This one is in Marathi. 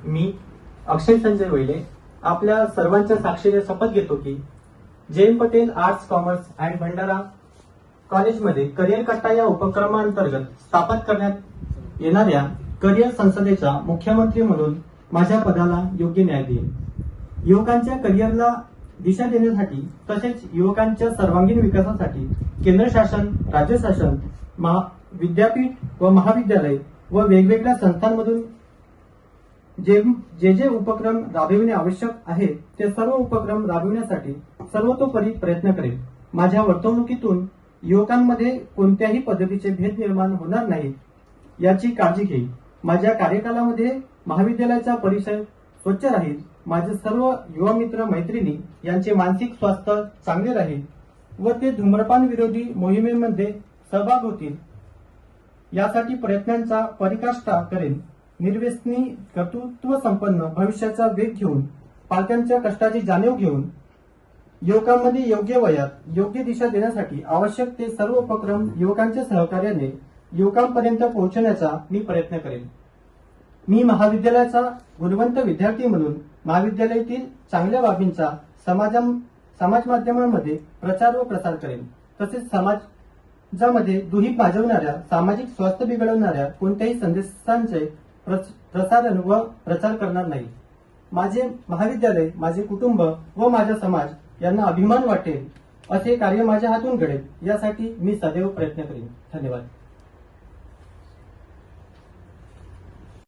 मी अक्षय संजय वैले आपल्या सर्वांच्या साक्षीने शपथ घेतो की Jayant Patel arts commerce and Bhandara कॉलेजमध्ये करिअर कट्टा या उपक्रमांतर्गत स्थापित करण्यात येणाऱ्या करिअर संसदेचा मुख्यमंत्री म्हणून माझ्या पदाला योग्य न्याय देईल। युवकांच्या करिअरला दिशा देण्यासाठी तसेच युवकांच्या सर्वांगीण विकासासाठी केंद्र शासन, राज्य शासन, विद्यापीठ व महाविद्यालय व वेगवेगळ्या संस्थांमधून जे उपक्रम राबविणे आवश्यक आहे ते सर्व उपक्रम राबविण्यासाठी सर्वतोपरी प्रयत्न करेल। माझ्या वर्तवणुकीतून युवकांमध्ये कोणत्याही पद्धतीचे भेद निर्माण होणार नाही याची काळजी घेईल। माझ्या कार्यकालामध्ये महाविद्यालयाचा परिसर स्वच्छ राहील, माझे सर्व युवा मित्र मैत्रिणी यांचे मानसिक स्वास्थ्य चांगले राहील व ते धूम्रपान विरोधी मोहिमेमध्ये सहभाग होतील यासाठी प्रयत्नांचा पराकाष्ठा करेन। निर्व्यसनी कर्तृत्व संपन्न भविष्याचा वेग घेऊन पालकांच्या कष्टाची जाणीव घेऊन युवकांमध्ये योग्य वयात योग्य दिशा देण्यासाठी आवश्यक ते सर्व उपक्रम युवकांच्या सहकार्याने युवकांपर्यंत पोहोचण्याचा मी प्रयत्न करेन। मी महाविद्यालयाचा गुणवंत विद्यार्थी म्हणून महाविद्यालयातील चांगल्या बाबींचा समाज माध्यमांमध्ये प्रचार व प्रसार करेन। तसेच समाजामध्ये दुही माजवणाऱ्या, सामाजिक स्वास्थ्य बिघडवणाऱ्या कोणत्याही संदेशांचे प्रसारण व प्रचार करणार नाही। माझे महाविद्यालय, माझे कुटुंब व माझा समाज यांना अभिमान वाटेल असे कार्य माझ्या हातून घडेल यासाठी मी सदैव प्रयत्न करेन। धन्यवाद।